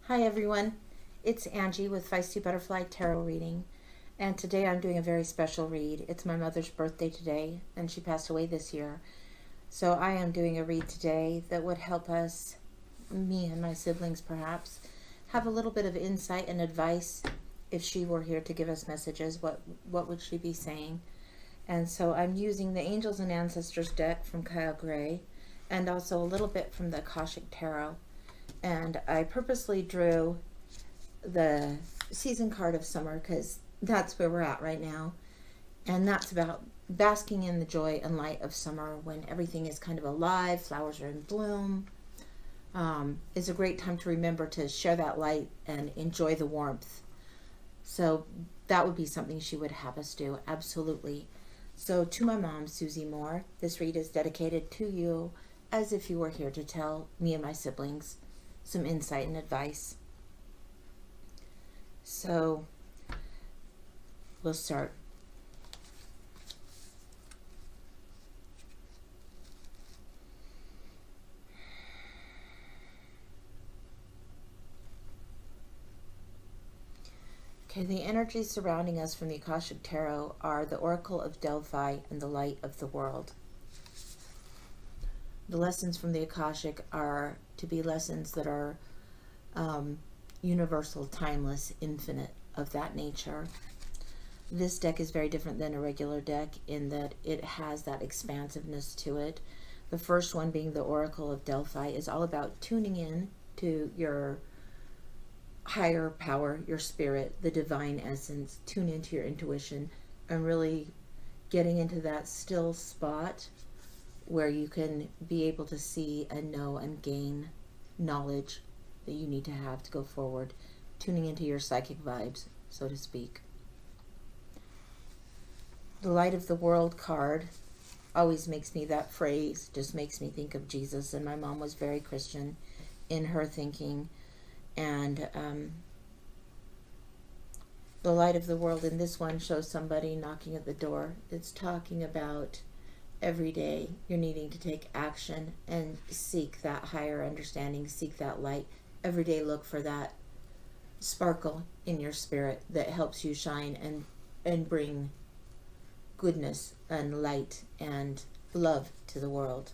Hi everyone, it's Angie with Feisty Butterfly Tarot Reading, and today I'm doing a very special read. It's my mother's birthday today, and she passed away this year. So I am doing a read today that would help us, me and my siblings perhaps, have a little bit of insight and advice. If she were here to give us messages, what would she be saying? And so I'm using the Angels and Ancestors deck from Kyle Gray, and also a little bit from the Akashic Tarot. And I purposely drew the season card of summer because that's where we're at right now. And that's about basking in the joy and light of summer when everything is kind of alive, flowers are in bloom. It's a great time to remember to share that light and enjoy the warmth. So that would be something she would have us do, absolutely. So to my mom, Suzy Moore, this read is dedicated to you as if you were here to tell me and my siblings some insight and advice. So we'll start. Okay, the energies surrounding us from the Akashic Tarot are the Oracle of Delphi and the Light of the World. The lessons from the Akashic are to be lessons that are universal, timeless, infinite, of that nature. This deck is very different than a regular deck in that it has that expansiveness to it. The first one, being the Oracle of Delphi, is all about tuning in to your higher power, your spirit, the divine essence. Tune into your intuition and really getting into that still spot where you can be able to see and know and gain knowledge that you need to have to go forward. Tuning into your psychic vibes, so to speak. The Light of the World card always makes me, that phrase just makes me think of Jesus, and my mom was very Christian in her thinking. And the light of the world in this one shows somebody knocking at the door. It's talking about every day you're needing to take action and seek that higher understanding, seek that light. Every day look for that sparkle in your spirit that helps you shine and bring goodness and light and love to the world.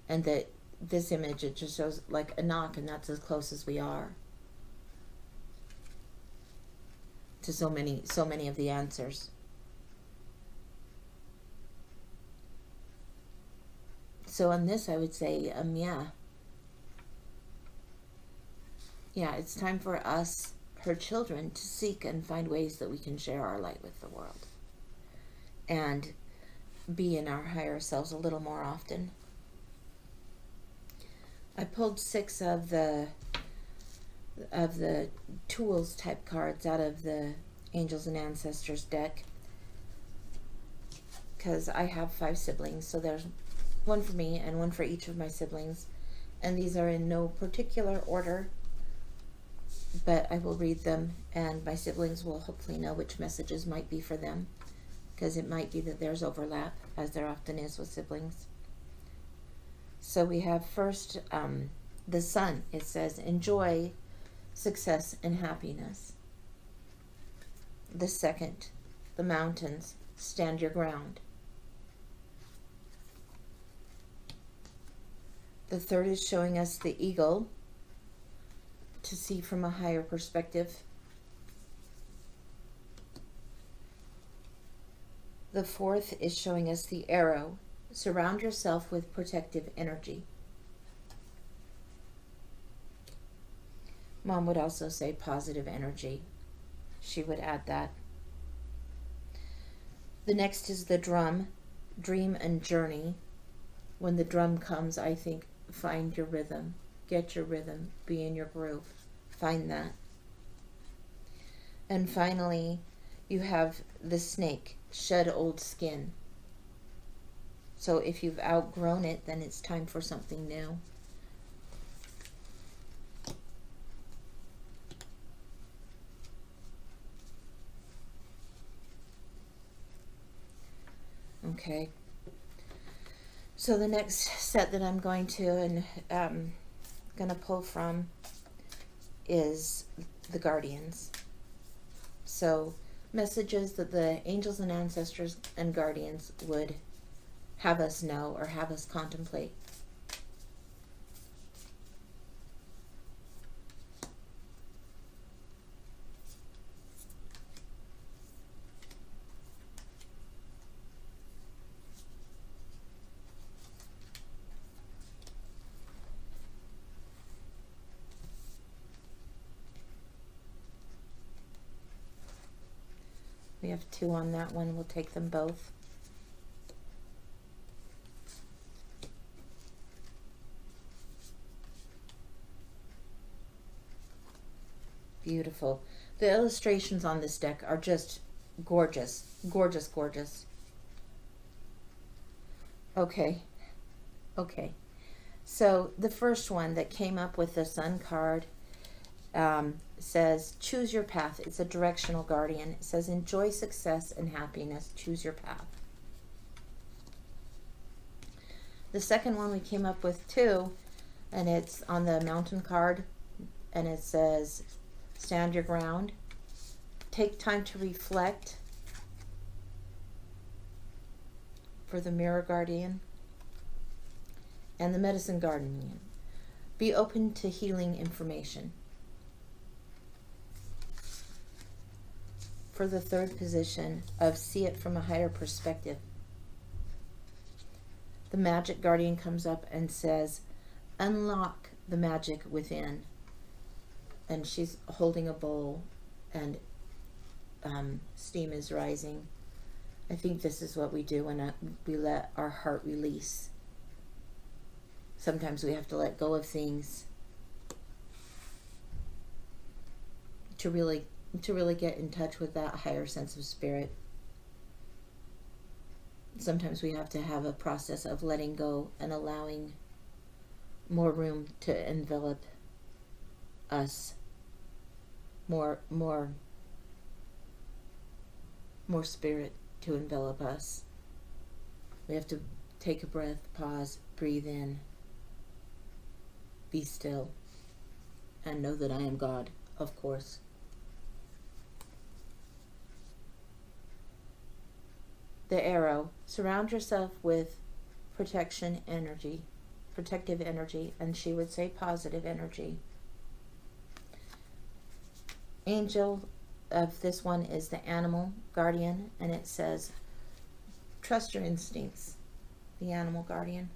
And that this image, it just shows like a knock, and that's as close as we are to so many of the answers. So on this, I would say, yeah, it's time for us, her children, to seek and find ways that we can share our light with the world and be in our higher selves a little more often. I pulled 6 of the tools type cards out of the Angels and Ancestors deck because I have 5 siblings, so there's one for me and one for each of my siblings, and these are in no particular order, but I will read them and my siblings will hopefully know which messages might be for them, because it might be that there's overlap, as there often is with siblings. So we have first the sun. It says, enjoy success and happiness. The second, the mountains, stand your ground. The third is showing us the eagle, to see from a higher perspective. The fourth is showing us the arrow. Surround yourself with protective energy. Mom would also say positive energy. She would add that. The next is the drum, dream and journey. When the drum comes, I think, find your rhythm. Get your rhythm. Be in your groove. Find that. And finally, you have the snake, shed old skin. So if you've outgrown it, then it's time for something new. Okay. So the next set that I'm going to pull from is the guardians. So messages that the angels and ancestors and guardians would have us know or have us contemplate. We have 2 on that one. We'll take them both. Beautiful. The illustrations on this deck are just gorgeous. Gorgeous, gorgeous. Okay. Okay. So the first one that came up with the Sun card says, choose your path. It's a directional guardian. It says, enjoy success and happiness. Choose your path. The second one we came up with too, and it's on the Mountain card, and it says, stand your ground. Take time to reflect. For the Mirror Guardian. And the Medicine Guardian. Be open to healing information. For the third position of see it from a higher perspective. The Magic Guardian comes up and says, unlock the magic within. And she's holding a bowl and steam is rising. I think this is what we do when we let our heart release. Sometimes we have to let go of things to really get in touch with that higher sense of spirit. Sometimes we have to have a process of letting go and allowing more room to envelop us, more spirit to envelop us. We have to take a breath, pause, breathe in, be still, and know that I am God, of course. The Arrow. Surround yourself with protective energy, and she would say positive energy. Angel of this one is the Animal Guardian, and it says, trust your instincts, the Animal Guardian.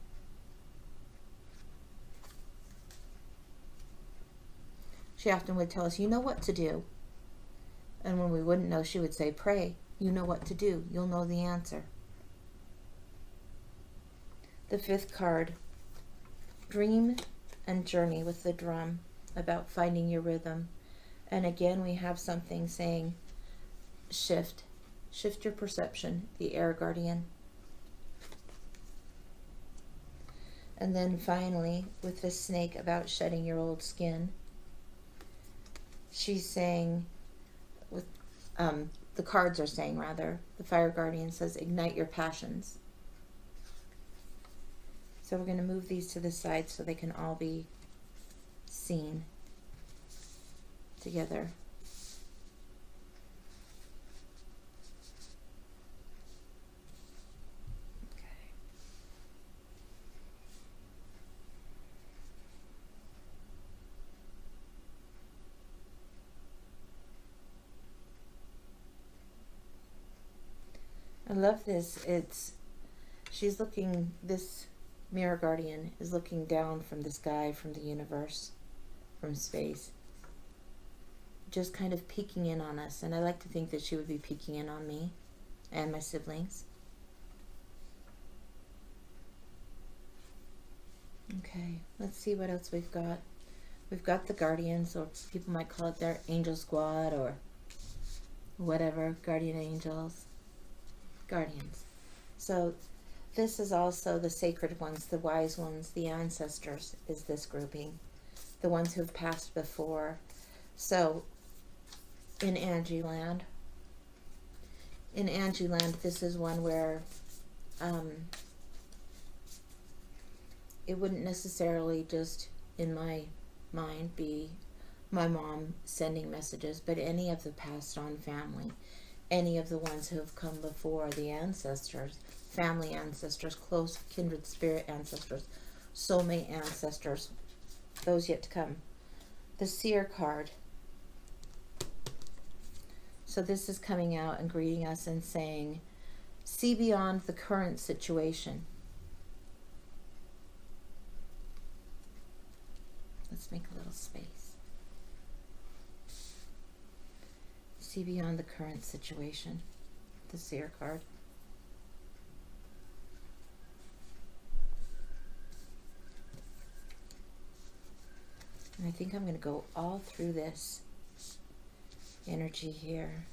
She often would tell us, you know what to do. And when we wouldn't know, she would say, pray. You know what to do. You'll know the answer. The 5th card, dream and journey with the drum, about finding your rhythm. And again, we have something saying, shift your perception, the Air Guardian. And then finally, with the snake, about shedding your old skin. She's saying, with the cards are saying rather, the Fire Guardian says, ignite your passions. So we're going to move these to the side so they can all be seen together. I love this. She's looking, this Mirror Guardian is looking down from the sky, from the universe, from space, just kind of peeking in on us. And I like to think that she would be peeking in on me and my siblings. Okay, let's see what else we've got. We've got the Guardians, or people might call it their Angel Squad or whatever, Guardian Angels. Guardians. So this is also the sacred ones, the wise ones, the ancestors is this grouping, the ones who have passed before. So in Angieland, this is one where it wouldn't necessarily just in my mind be my mom sending messages, but any of the passed on family, any of the ones who have come before, the ancestors, family ancestors, close kindred spirit ancestors, soulmate ancestors, those yet to come. The Seer card. So this is coming out and greeting us and saying, see beyond the current situation. Let's make a little space. See beyond the current situation. The Seer card. And I think I'm going to go all through this energy here.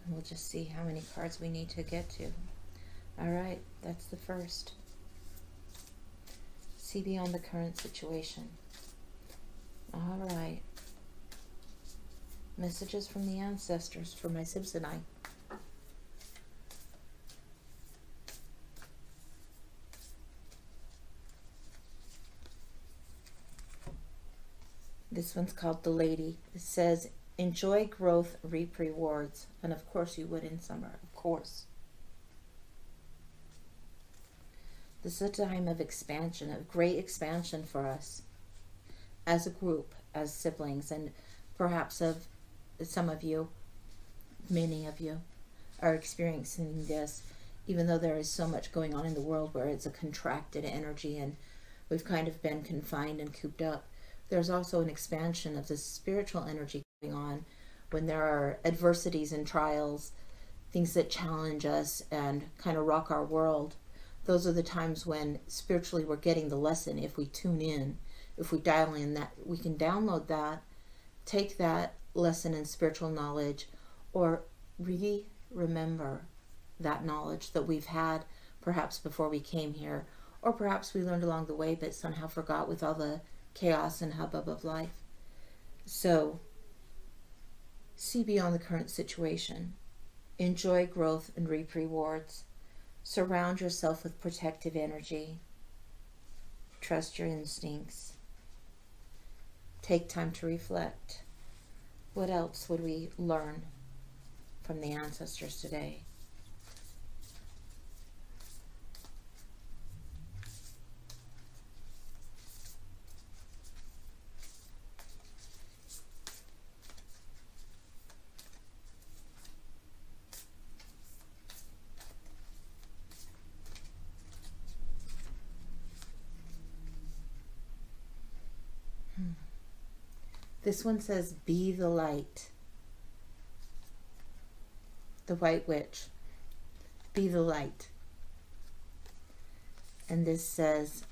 And we'll just see how many cards we need to get to. All right, that's the first. See beyond the current situation. All right. Messages from the ancestors for my sibs and I. This one's called The Lady. It says, enjoy growth, reap rewards. And of course you would in summer, of course. This is a time of expansion, of great expansion for us as a group, as siblings, and perhaps of some of you, many of you, are experiencing this, even though there is so much going on in the world where it's a contracted energy and we've kind of been confined and cooped up. There's also an expansion of the spiritual energy going on when there are adversities and trials, things that challenge us and kind of rock our world. Those are the times when spiritually we're getting the lesson. If we tune in, if we dial in, that we can download that, take that lesson in spiritual knowledge, or remember that knowledge that we've had perhaps before we came here, or perhaps we learned along the way but somehow forgot with all the chaos and hubbub of life. So, see beyond the current situation. Enjoy growth and reap rewards. Surround yourself with protective energy. Trust your instincts. Take time to reflect. What else would we learn from the ancestors today? This one says, be the light. The White Witch. Be the light. And this says,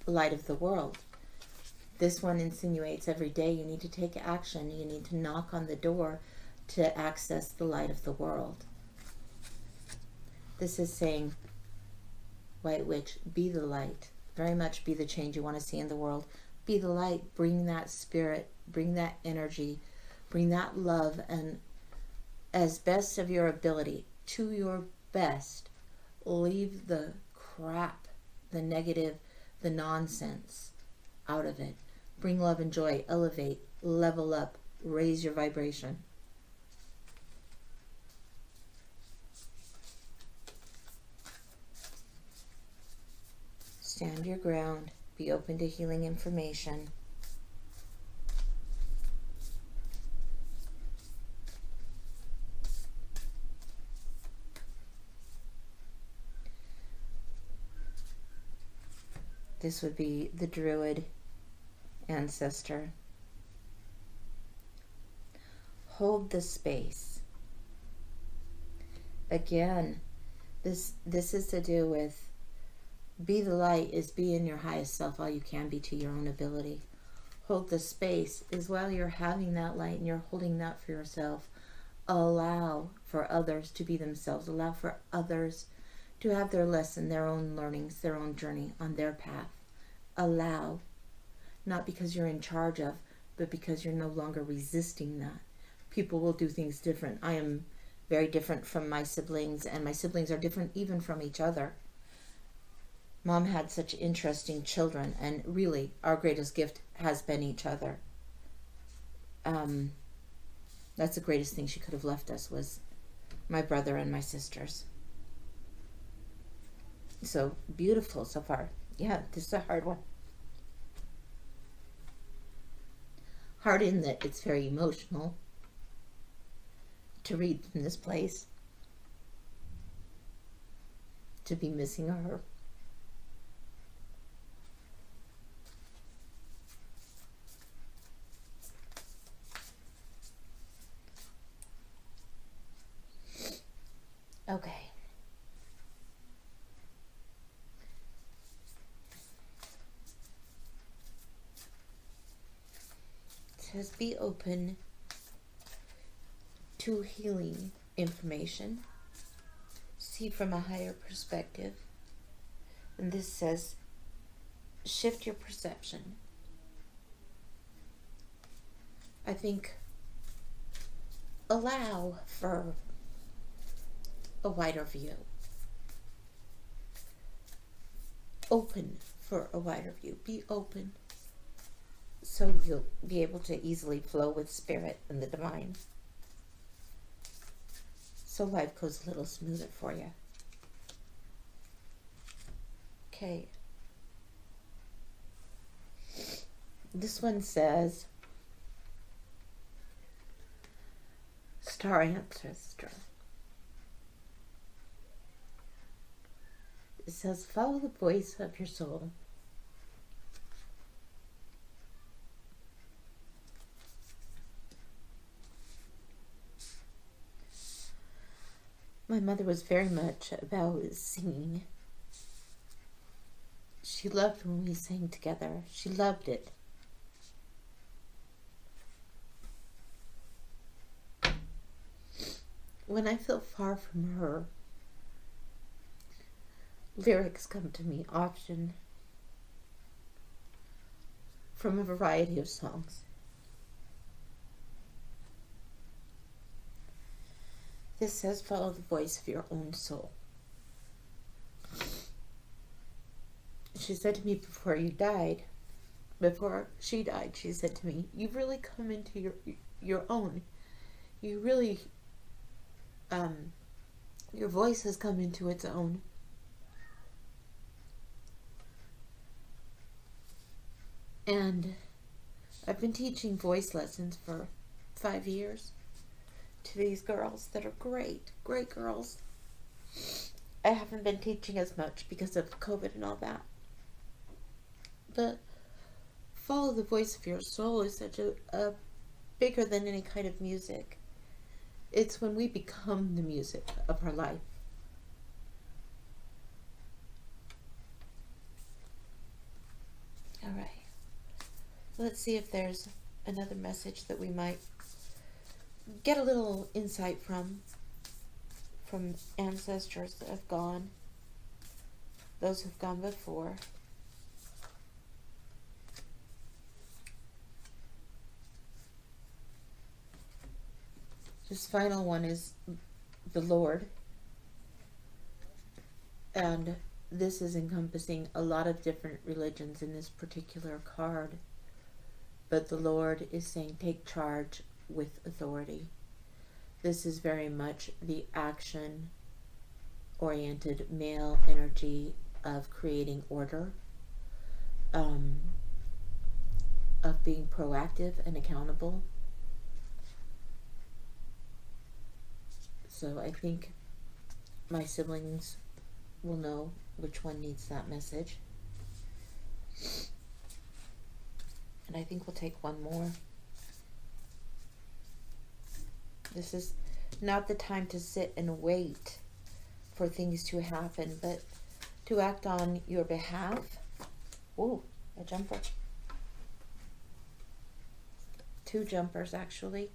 light of the world. This one insinuates every day you need to take action. You need to knock on the door to access the light of the world. This is saying, White Witch, be the light. Very much be the change you want to see in the world. Be the light. Bring that spirit. Bring that energy. Bring that love. And as best of your ability, to your best, leave the crap, the negative, the nonsense out of it. Bring love and joy. Elevate. Level up. Raise your vibration. Stand your ground. Be open to healing information. This would be the Druid ancestor. Hold the space. Again, this is to do with be the light, is be in your highest self all you can be to your own ability. Hold the space is while you're having that light and you're holding that for yourself. Allow for others to be themselves. Allow for others to have their lesson, their own learnings, their own journey on their path. Allow, not because you're in charge of, but because you're no longer resisting that. People will do things different. I am very different from my siblings, and my siblings are different even from each other. Mom had such interesting children, and really our greatest gift has been each other. That's the greatest thing she could have left us, was my brother and my sisters. So beautiful so far. Yeah, this is a hard one. Hard in that it's very emotional to read from this place, to be missing her. Okay. It says be open to healing information. See from a higher perspective. And this says shift your perception. I think allow for a wider view. Open for a wider view. Be open so you'll be able to easily flow with spirit and the divine. So life goes a little smoother for you. Okay. This one says, Star Ancestor. It says, follow the voice of your soul. My mother was very much about singing. She loved when we sang together. She loved it. When I feel far from her, lyrics come to me often from a variety of songs. This says, follow the voice of your own soul. She said to me before she died, she said to me, you've really come into your own. You really, your voice has come into its own. And I've been teaching voice lessons for 5 years to these girls that are great, great girls. I haven't been teaching as much because of COVID and all that. But follow the voice of your soul is such a bigger than any kind of music. It's when we become the music of our life. All right. Let's see if there's another message that we might get a little insight from ancestors that have gone, those who've gone before. This final one is the Lord, and this is encompassing a lot of different religions in this particular card, but the Lord is saying take charge with authority. This is very much the action-oriented male energy of creating order, of being proactive and accountable. So I think my siblings will know which one needs that message. And I think we'll take one more. This is not the time to sit and wait for things to happen, but to act on your behalf. Ooh, a jumper. 2 jumpers, actually.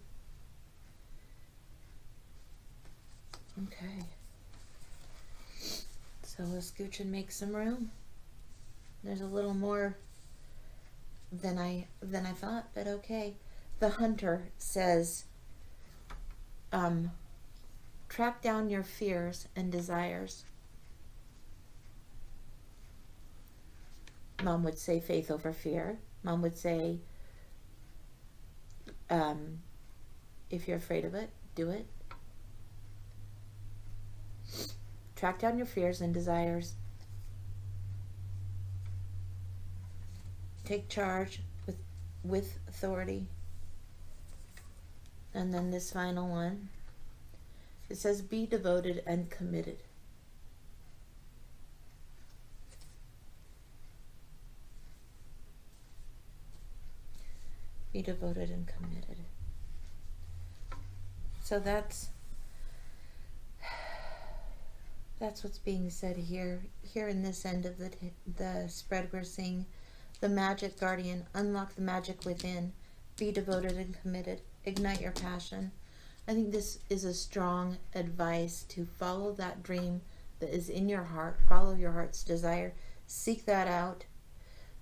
Okay. So let's scooch and make some room. There's a little more than I thought, but okay. The Hunter says, track down your fears and desires. Mom would say faith over fear. Mom would say, if you're afraid of it, do it. Track down your fears and desires. Take charge with authority. And then this final one, it says, be devoted and committed. Be devoted and committed. So that's what's being said here. Here in this end of the spread, we're seeing the magic guardian. Unlock the magic within. Be devoted and committed. Ignite your passion. I think this is a strong advice to follow that dream that is in your heart. Follow your heart's desire. Seek that out.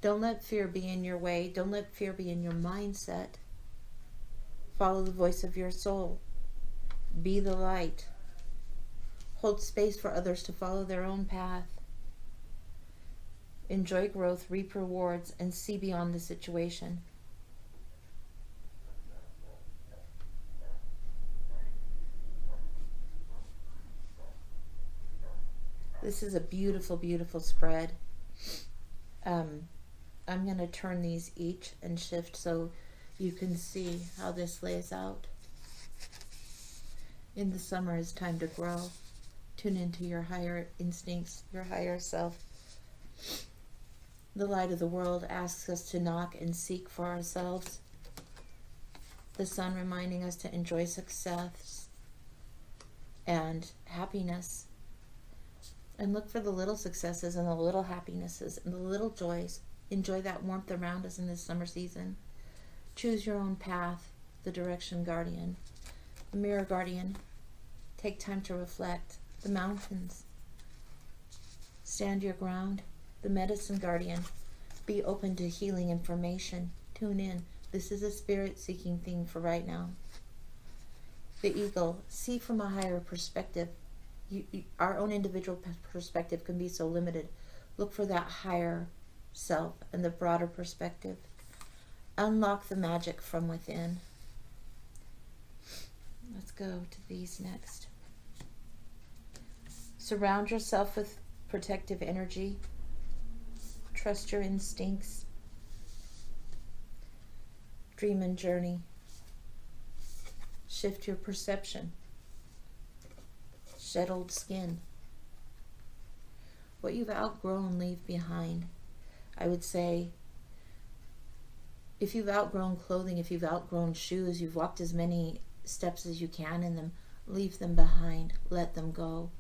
Don't let fear be in your way. Don't let fear be in your mindset. Follow the voice of your soul. Be the light. Hold space for others to follow their own path. Enjoy growth, reap rewards, and see beyond the situation. This is a beautiful, beautiful spread. I'm going to turn these each and shift so you can see how this lays out. In the summer is time to grow. Tune into your higher instincts, your higher self. The light of the world asks us to knock and seek for ourselves. The sun reminding us to enjoy success and happiness. And look for the little successes and the little happinesses and the little joys. Enjoy that warmth around us in this summer season. Choose your own path, the direction guardian. The mirror guardian, take time to reflect. The mountains, stand your ground. The medicine guardian, be open to healing information. Tune in. This is a spirit-seeking thing for right now. The eagle, see from a higher perspective. Our own individual perspective can be so limited. Look for that higher self and the broader perspective. Unlock the magic from within. Let's go to these next. Surround yourself with protective energy. Trust your instincts. Dream and journey. Shift your perception. Shed old skin. What you've outgrown, leave behind. I would say, if you've outgrown clothing, if you've outgrown shoes, you've walked as many steps as you can in them, leave them behind. Let them go.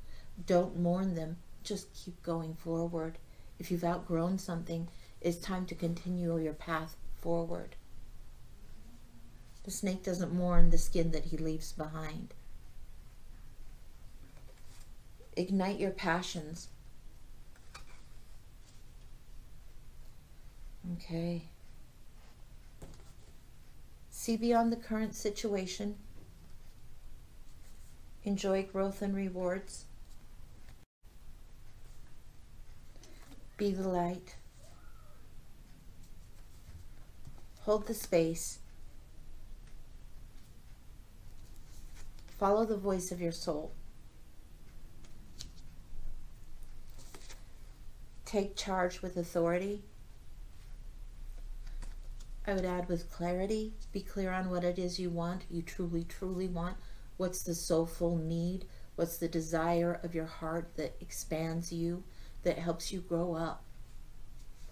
Don't mourn them. Just keep going forward. If you've outgrown something, it's time to continue your path forward. The snake doesn't mourn the skin that he leaves behind. Ignite your passions. Okay. See beyond the current situation. Enjoy growth and rewards. Be the light. Hold the space. Follow the voice of your soul. Take charge with authority. I would add with clarity. Be clear on what it is you want, you truly, truly want. What's the soulful need? What's the desire of your heart that expands you, that helps you grow up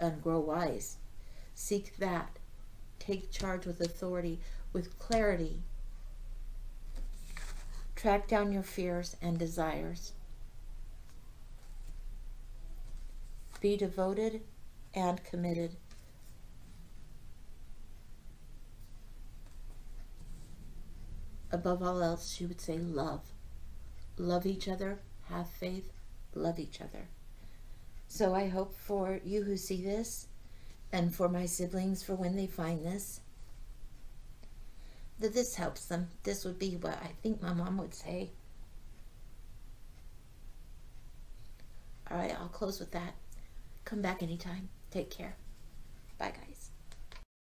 and grow wise? Seek that. Take charge with authority, with clarity. Track down your fears and desires. Be devoted and committed. Above all else, you would say love. Love each other, have faith, love each other. So I hope for you who see this, and for my siblings for when they find this, that this helps them. This would be what I think my mom would say. All right, I'll close with that. Come back anytime. Take care. Bye, guys.